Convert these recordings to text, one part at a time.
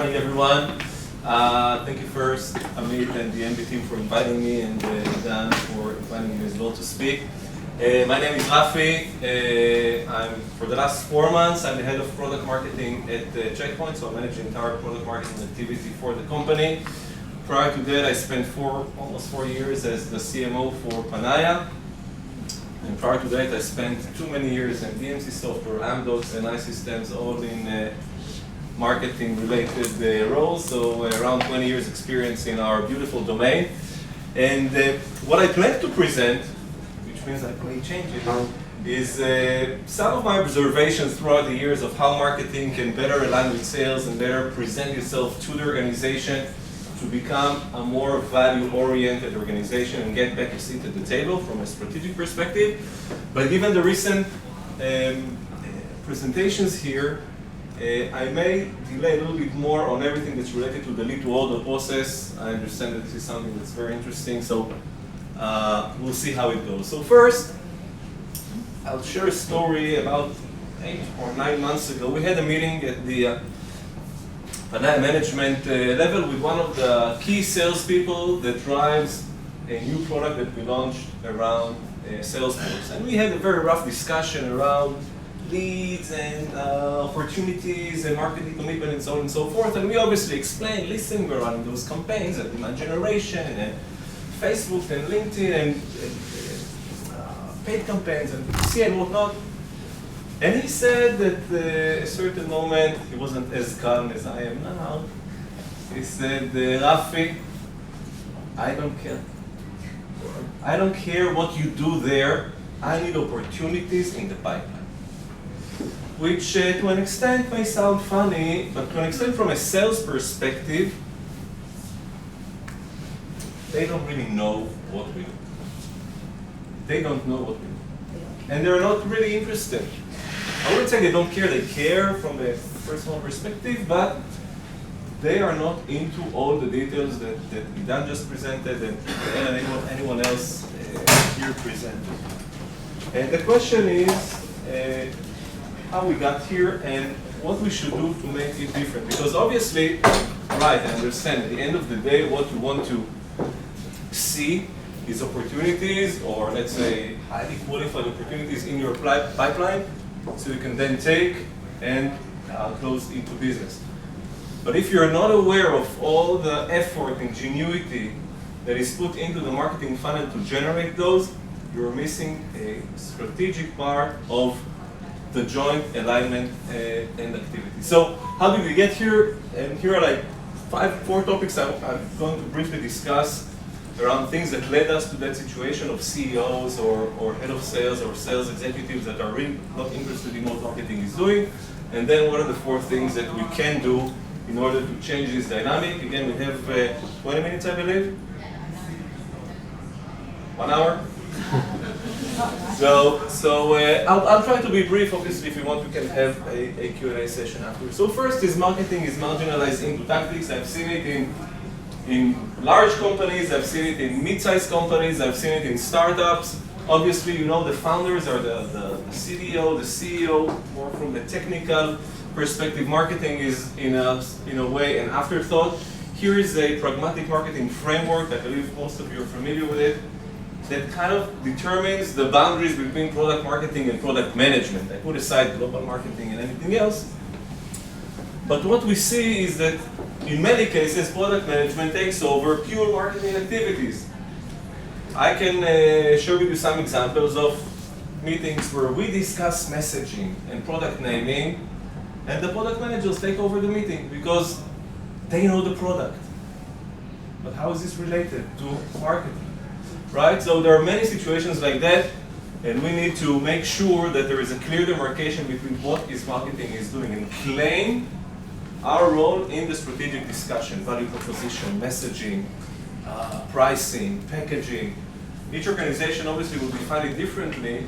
morning, everyone. Thank you first, Amit and the MB team for inviting me, and Dan for inviting me as well to speak. My name is Rafi. For the last 4 months, I'm the head of product marketing at Checkpoint, so I manage the entire product marketing activity for the company. Prior to that, I spent almost 4 years as the CMO for Panaya. And prior to that, I spent too many years in DMC software, Amdocs, and iSystems, all in marketing-related roles. So around 20 years experience in our beautiful domain. And what I plan to present, which means I may change it, is some of my observations throughout the years of how marketing can better align with sales and better present yourself to the organization to become a more value-oriented organization and get back a seat at the table from a strategic perspective. But given the recent presentations here, I may delay a little bit more on everything that's related to the lead-to-order process. I understand that this is something that's very interesting, so we'll see how it goes. So first, I'll share a story about 8 or 9 months ago. We had a meeting at the management level with one of the key salespeople that drives a new product that we launched around Salesforce. And we had a very rough discussion around leads and opportunities and marketing commitment and so on and so forth. And we obviously explained, listen, we're running those campaigns at demand generation and Facebook and LinkedIn and paid campaigns and PPC and whatnot. And he said that at a certain moment, he wasn't as calm as I am now. He said, Rafi, I don't care. I don't care what you do there. I need opportunities in the pipeline. Which to an extent may sound funny, but to an extent from a sales perspective, they don't really know what we do. They don't know what we do. And they're not really interested. I wouldn't say they don't care, they care from a personal perspective, but they are not into all the details that Idan just presented and anyone else here presented. And the question is how we got here and what we should do to make it different. Because obviously, right, I understand, at the end of the day, what you want to see is opportunities, or let's say highly qualified opportunities in your pipeline, so you can then take and close into business. But if you're not aware of all the effort, ingenuity that is put into the marketing funnel to generate those, you're missing a strategic part of the joint alignment and activity. So how did we get here? And here are like 4 topics I'm going to briefly discuss around things that led us to that situation of CEOs or head of sales or sales executives that are really not interested in what marketing is doing. And then what are the 4 things that we can do in order to change this dynamic. Again, we have 20 minutes, I believe. 1 hour? So I'll try to be brief. Obviously, if you want, we can have a Q&A session afterwards. So first is marketing is marginalized into tactics. I've seen it in large companies, I've seen it in mid-sized companies, I've seen it in startups. Obviously, you know, the founders are the CDO, the CEO, more from the technical perspective. Marketing is, in a way, an afterthought. Here is a pragmatic marketing framework, I believe most of you are familiar with it, that kind of determines the boundaries between product marketing and product management. I put aside global marketing and anything else. But what we see is that in many cases, product management takes over pure marketing activities. I can share with you some examples of meetings where we discuss messaging and product naming, and the product managers take over the meeting because they know the product. But how is this related to marketing? Right? So there are many situations like that, and we need to make sure that there is a clear demarcation between what is marketing is doing and claim our role in the strategic discussion, value proposition, messaging, pricing, packaging. Each organization obviously will define it differently,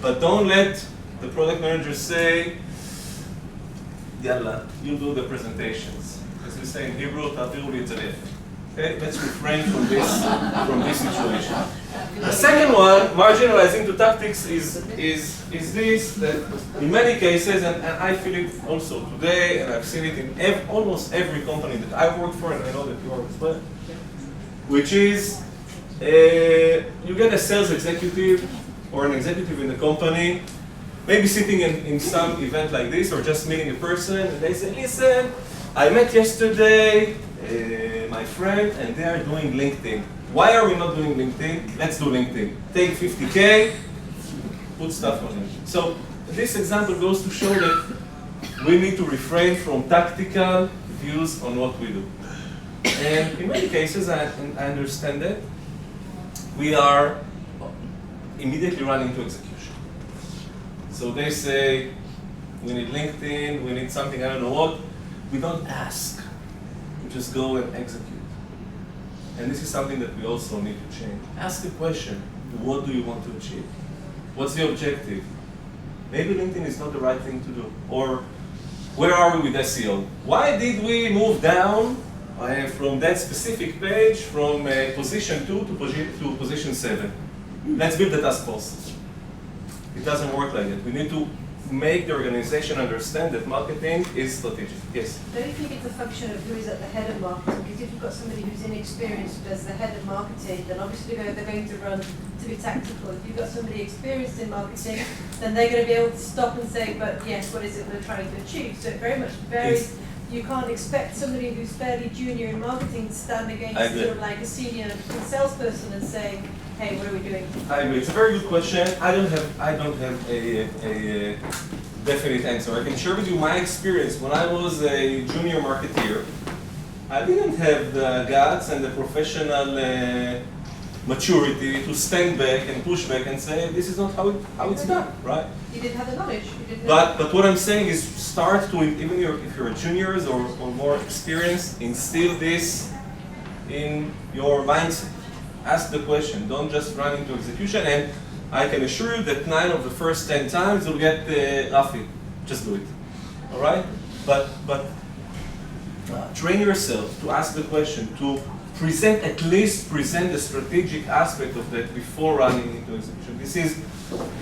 but don't let the product manager say, Yalla, you do the presentations. As we say in Hebrew, Ta'tiru li tzaref. Okay, let's refrain from this situation. The second one, marginalizing to tactics, is this, that in many cases, and I feel it also today, and I've seen it in almost every company that I've worked for, and I know that you are as well, which is you get a sales executive or an executive in the company, maybe sitting in some event like this, or just meeting a person, and they say, listen, I met yesterday my friend, and they are doing LinkedIn. Why are we not doing LinkedIn? Let's do LinkedIn. Take 50K, put stuff on it. So this example goes to show that we need to refrain from tactical views on what we do. And in many cases, I understand that, we are immediately running to execution. So they say, we need LinkedIn, we need something, I don't know what. We don't ask, we just go and execute. And this is something that we also need to change. Ask the question, what do you want to achieve? What's the objective? Maybe LinkedIn is not the right thing to do. Or where are we with SEO? Why did we move down from that specific page from position 2 to position 7? Let's build the task force. It doesn't work like that. We need to make the organization understand that marketing is strategic. Yes? Don't you think it's a function of who is at the head of marketing? Because if you've got somebody who's inexperienced as the head of marketing, then obviously they're going to run to be tactical. If you've got somebody experienced in marketing, then they're going to be able to stop and say, but yes, what is it we're trying to achieve? So it very much varies. You can't expect somebody who's fairly junior in marketing to stand against sort of like a senior salesperson and say, hey, what are we doing? I agree. It's a very good question. I don't have a definite answer. I can share with you my experience. When I was a junior marketeer, I didn't have the guts and the professional maturity to stand back and push back and say, this is not how it's done, right? You didn't have the knowledge. But what I'm saying is start to, even if you're a juniors or more experienced, instill this in your mindset. Ask the question, don't just run into execution, and I can assure you that 9 of the first 10 times you'll get Rafi. Just do it, all right? But train yourself to ask the question, to at least present the strategic aspect of that before running into execution. This is,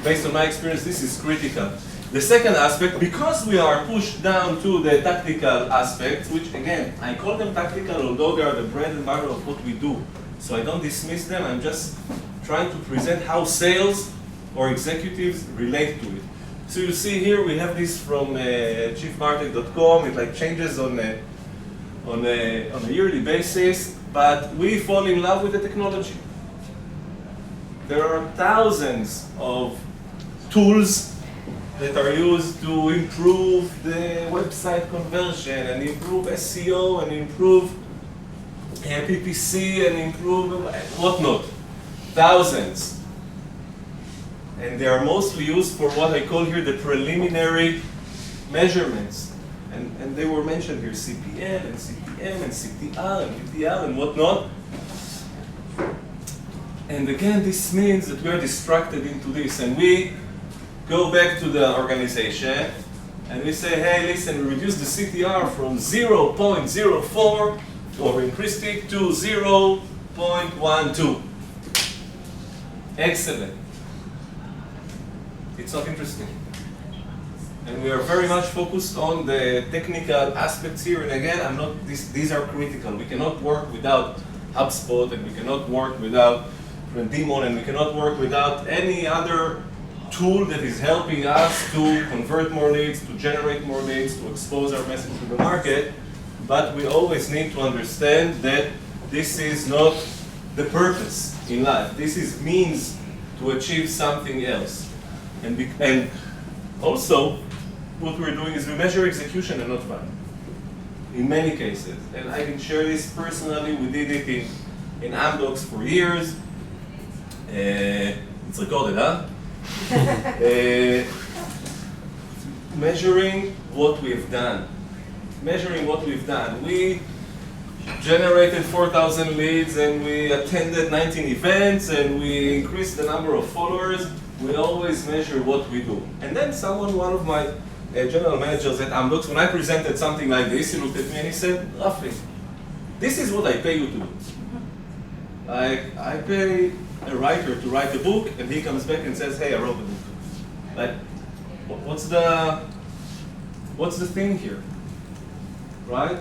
based on my experience, this is critical. The second aspect, because we are pushed down to the tactical aspects, which again, I call them tactical, although they are the bread and butter of what we do. So I don't dismiss them, I'm just trying to present how sales or executives relate to it. So you see here, we have this from chiefmartech.com. It like changes on a yearly basis, but we fall in love with the technology. There are thousands of tools that are used to improve the website conversion and improve SEO and improve PPC and improve whatnot. Thousands. And they are mostly used for what I call here the preliminary measurements. And they were mentioned here, CPM and CPM and CTR and PTR and whatnot. And again, this means that we are distracted into this, and we go back to the organization and we say, hey, listen, we reduced the CTR from 0.04 or increased it to 0.12. Excellent. It's not interesting. And we are very much focused on the technical aspects here. And again, these are critical. We cannot work without HubSpot, and we cannot work without Demon, and we cannot work without any other tool that is helping us to convert more leads, to generate more leads, to expose our message to the market. But we always need to understand that this is not the purpose in life. This is means to achieve something else. And also, what we're doing is we measure execution and not value. In many cases. And I can share this personally. We did it in Amdocs for years. It's recorded, huh? Measuring what we've done. Measuring what we've done. We generated 4,000 leads, and we attended 19 events, and we increased the number of followers. We always measure what we do. And then one of my general managers at Amdocs, when I presented something like this, he looked at me and he said, Rafi, this is what I pay you to do. I a writer to write a book, and he comes back and says, hey, I wrote a book. Like, what's the thing here, right?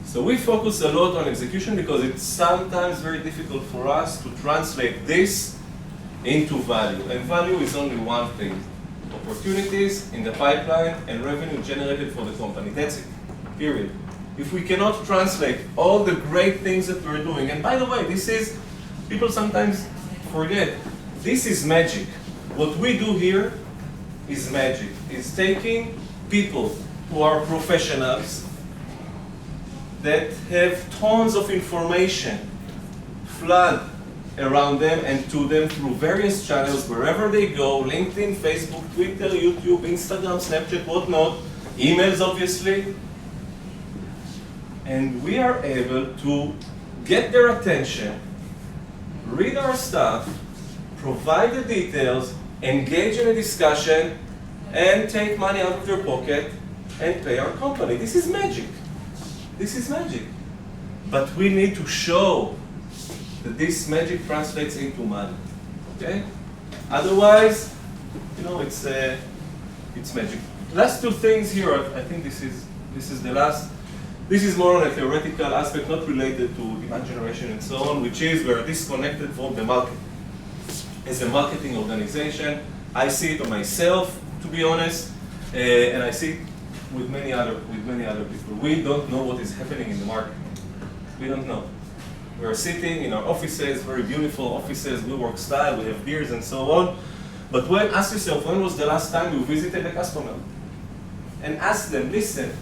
So we focus a lot on execution because it's sometimes very difficult for us to translate this into value. And value is only one thing: opportunities in the pipeline and revenue generated for the company. That's it, period. If we cannot translate all the great things that we're doing, and by the way, this is, people sometimes forget, this is magic. What we do here is magic. It's taking people who are professionals that have tons of information flood around them and to them through various channels, wherever they go, LinkedIn, Facebook, Twitter, YouTube, Instagram, Snapchat, whatnot, emails obviously. And we are able to get their attention, read our stuff, provide the details, engage in a discussion, and take money out of their pocket and pay our company. This is magic. This is magic. But we need to show that this magic translates into money. Okay? Otherwise, you know, it's magic. Last two things here. I think this is the last. This is more on a theoretical aspect, not related to demand generation and so on, which is we're disconnected from the market. As a marketing organization, I see it on myself, to be honest, and I see it with many other people. We don't know what is happening in the market. We don't know. We are sitting in our offices, very beautiful offices, we work style, we have beers and so on. But ask yourself, when was the last time you visited a customer? And ask them, listen,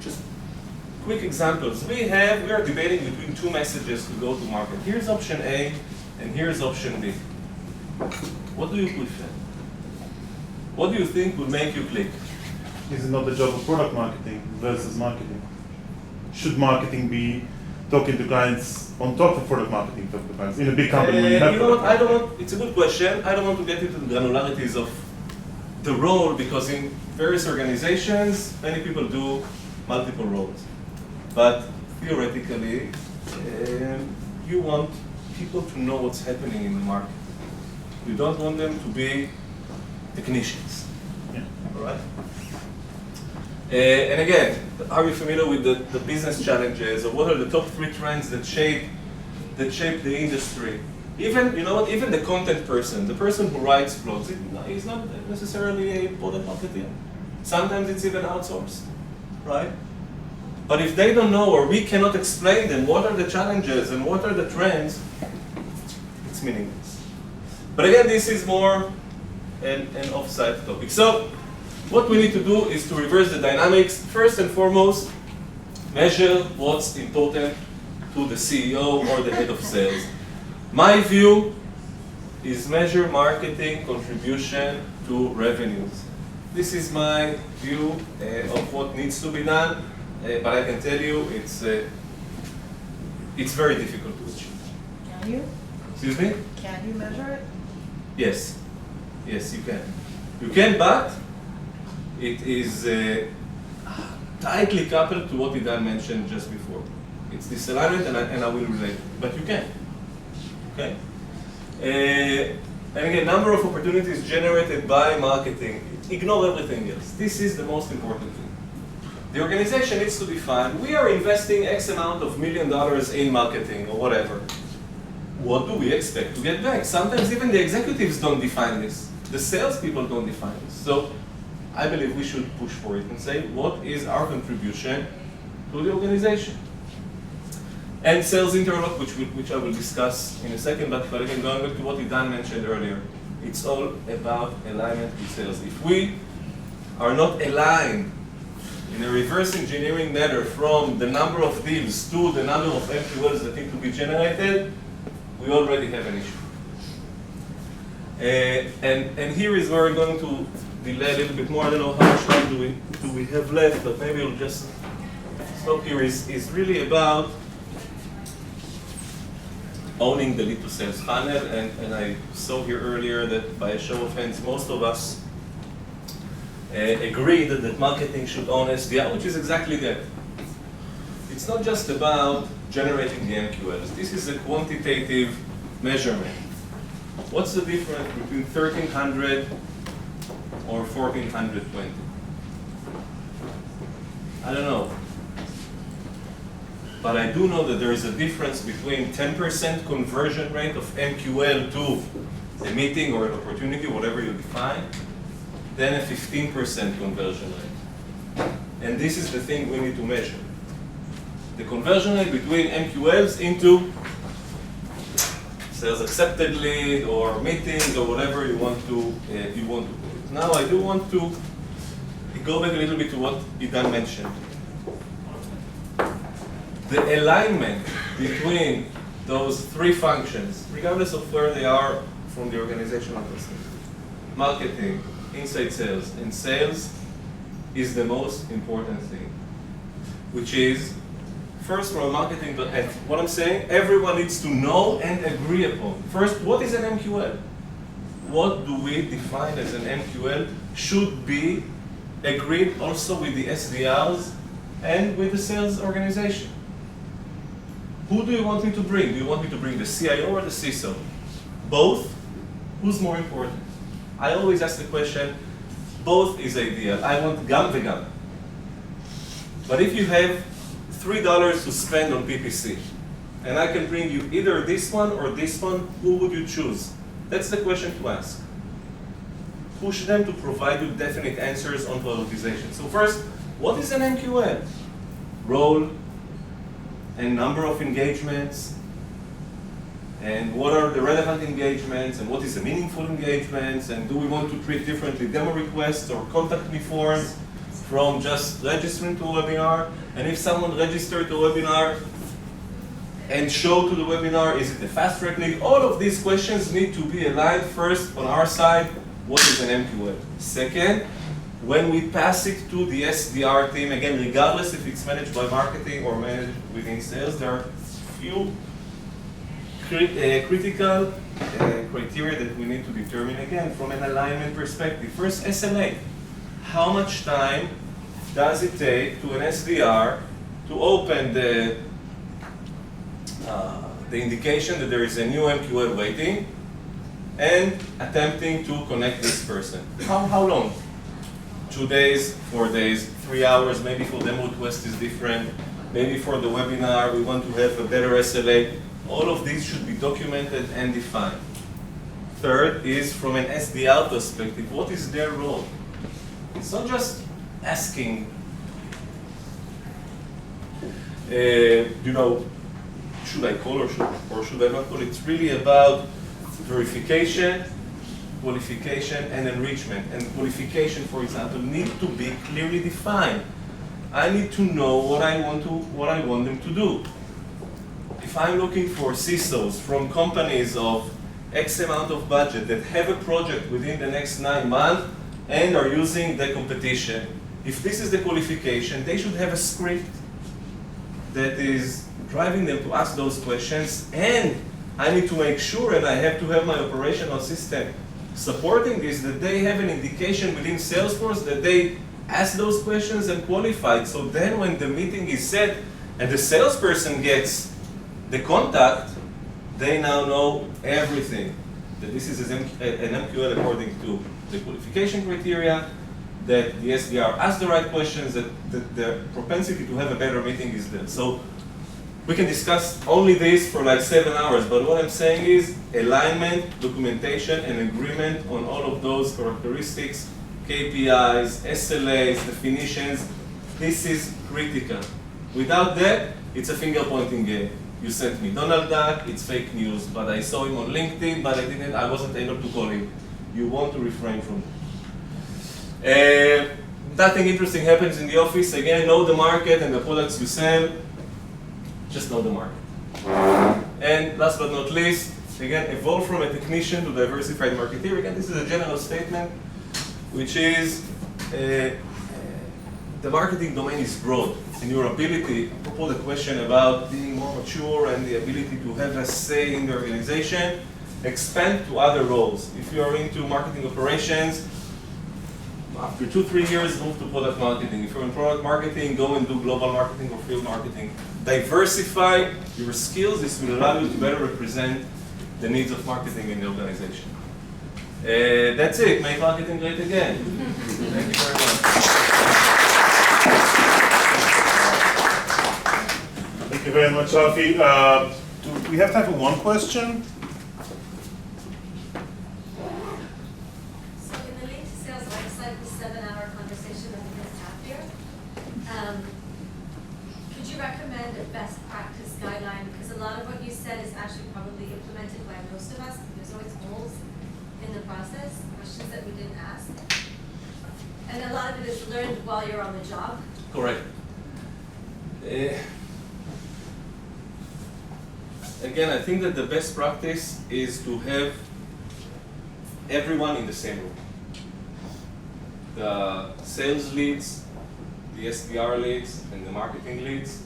just quick examples. We are debating between two messages to go to market. Here's option A, and here's option B. What do you prefer? What do you think would make you click? Is it not the job of product marketing versus marketing? Should marketing be talking to clients on top of product marketing, talk to clients? In a big company, when you have you know what, it's a good question. I don't want to get into the granularities of the role, because in various organizations, many people do multiple roles. But theoretically, you want people to know what's happening in the market. You don't want them to be technicians. Yeah. All right? And again, are you familiar with the business challenges, or what are the top 3 trends that shape the industry? Even, you know what, even the content person, the person who writes blogs, he's not necessarily a product marketer. Sometimes it's even outsourced, right? But if they don't know, or we cannot explain them what are the challenges and what are the trends, it's meaningless. But again, this is more an off-site topic. So what we need to do is to reverse the dynamics. First and foremost, measure what's important to the CEO or the head of sales. My view is measure marketing contribution to revenues. This is my view of what needs to be done, but I can tell you it's very difficult to achieve. Can you? Excuse me? Can you measure it? Yes. Yes, you can. You can, but it is tightly coupled to what Idan mentioned just before. It's disalignment, and I will relate. But you can. Okay? And again, number of opportunities generated by marketing. Ignore everything else. This is the most important thing. The organization needs to define, we are investing X amount of $1 million in marketing or whatever. What do we expect to get back? Sometimes even the executives don't define this. The salespeople don't define this. So I believe we should push for it and say, what is our contribution to the organization? And sales interlock, which I will discuss in a second, but again, going back to what Idan mentioned earlier, it's all about alignment with sales. If we are not aligned in a reverse engineering manner from the number of deals to the number of empty wells that need to be generated, we already have an issue. And here is where we're going to delay a little bit more. I don't know how much time do we have left, but maybe we'll just stop here. Is really about owning the lead to sales funnel, and I saw here earlier that by a show of hands, most of us agreed that marketing should own SDR, which is exactly that. It's not just about generating the MQLs. This is a quantitative measurement. What's the difference between 1300 or 1420? I don't know. But I do know that there is a difference between 10% conversion rate of MQL to a meeting or an opportunity, whatever you define, than a 15% conversion rate. And this is the thing we need to measure. The conversion rate between MQLs into sales accepted lead or meetings or whatever you want to put it. Now I do want to go back a little bit to what Idan mentioned. The alignment between those three functions, regardless of where they are from the organizational perspective, marketing, inside sales, and sales, is the most important thing, which is, first from a marketing, what I'm saying, everyone needs to know and agree upon. First, what is an MQL? What do we define as an MQL should be agreed also with the SDRs and with the sales organization. Who do you want me to bring? Do you want me to bring the CIO or the CISO? Both? Who's more important? I always ask the question, both is ideal. I want gam vegam. But if you have $3 to spend on PPC, and I can bring you either this one or this one, who would you choose? That's the question to ask. Push them to provide you definite answers on prioritization. So first, what is an MQL? Role and number of engagements, and what are the relevant engagements, and what is a meaningful engagements, and do we want to treat differently demo requests or contact me forms from just registering to a webinar? And if someone registered to a webinar and show to the webinar, is it a fast track lead? All of these questions need to be aligned first on our side. What is an MQL? Second, when we pass it to the SDR team, again, regardless if it's managed by marketing or managed within sales, there are few critical criteria that we need to determine, again, from an alignment perspective. First, SLA. How much time does it take to an SDR to open the indication that there is a new MQL waiting and attempting to connect this person? How long? 2 days, 4 days, 3 hours, maybe for demo request is different, maybe for the webinar we want to have a better SLA. All of these should be documented and defined. Third is from an SDR perspective, what is their role? It's not just asking, should I call or should I not call? It's really about verification, qualification, and enrichment. And qualification, for example, need to be clearly defined. I need to know what I want them to do. If I'm looking for CISOs from companies of X amount of budget that have a project within the next 9 months and are using the competition, if this is the qualification, they should have a script that is driving them to ask those questions, and I need to make sure, and I have to have my operational system supporting this, that they have an indication within Salesforce that they ask those questions and qualified. So then when the meeting is set and the salesperson gets the contact, they now know everything. That this is an MQL according to the qualification criteria, that the SDR asks the right questions, that the propensity to have a better meeting is there. So we can discuss only this for like 7 hours, but what I'm saying is alignment, documentation, and agreement on all of those characteristics, KPIs, SLAs, definitions. This is critical. Without that, it's a finger-pointing game. You sent me Donald Duck, it's fake news, but I saw him on LinkedIn, but I wasn't able to call him. You want to refrain from that. Nothing interesting happens in the office. Again, know the market and the products you sell. Just know the market. And last but not least, again, evolve from a technician to diversified marketeer. Again, this is a general statement, which is the marketing domain is broad. And your ability, apropos the question about being more mature and the ability to have a say in the organization, expand to other roles. If you are into marketing operations, after 2-3 years, move to product marketing. If you're in product marketing, go and do global marketing or field marketing. Diversify your skills. This will allow you to better represent the needs of marketing in the organization. That's it. Make marketing great again. Thank you very much. Thank you very much, Rafi. Do we have time for one question? So in the lead to sales lifecycle 7-hour conversation that we just had here, could you recommend a best practice guideline? Because a lot of what you said is actually probably implemented by most of us. There's always holes in the process, questions that we didn't ask. And a lot of it is learned while you're on the job. Correct. Again, I think that the best practice is to have everyone in the same room. The sales leads, the SDR leads, and the marketing leads,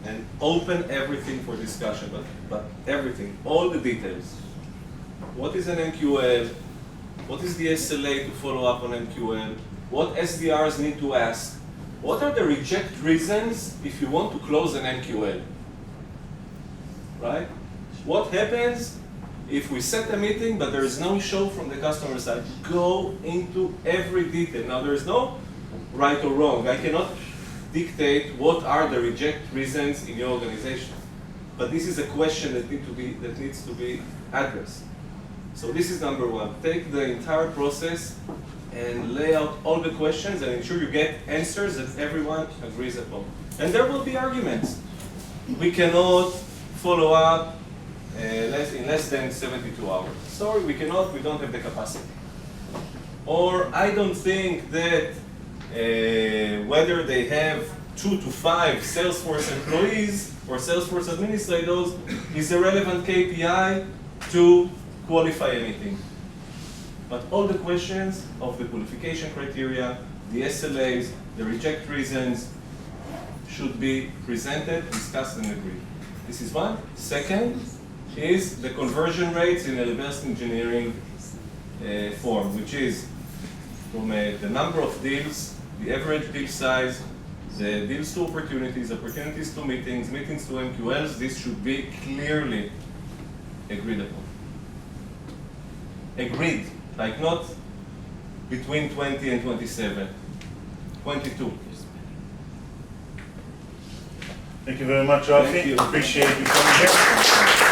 and open everything for discussion, but everything, all the details. What is an MQL? What is the SLA to follow up on MQL? What SDRs need to ask? What are the reject reasons if you want to close an MQL? Right? What happens if we set a meeting but there is no show from the customer side? Go into every detail. Now there is no right or wrong. I cannot dictate what are the reject reasons in your organization. But this is a question that needs to be addressed. So this is number one. Take the entire process and lay out all the questions and ensure you get answers that everyone agrees upon. And there will be arguments. We cannot follow up in less than 72 hours. Sorry, we cannot, we don't have the capacity. Or I don't think that whether they have 2 to 5 Salesforce employees or Salesforce administrators is a relevant KPI to qualify a meeting. But all the questions of the qualification criteria, the SLAs, the reject reasons should be presented, discussed, and agreed. This is one. Second is the conversion rates in a reverse engineering form, which is from the number of deals, the average deal size, the deals to opportunities, opportunities to meetings, meetings to MQLs. This should be clearly agreed upon. Agreed, like not between 20 and 27, 22. Thank you very much, Rafi. Thank you. Appreciate you coming here.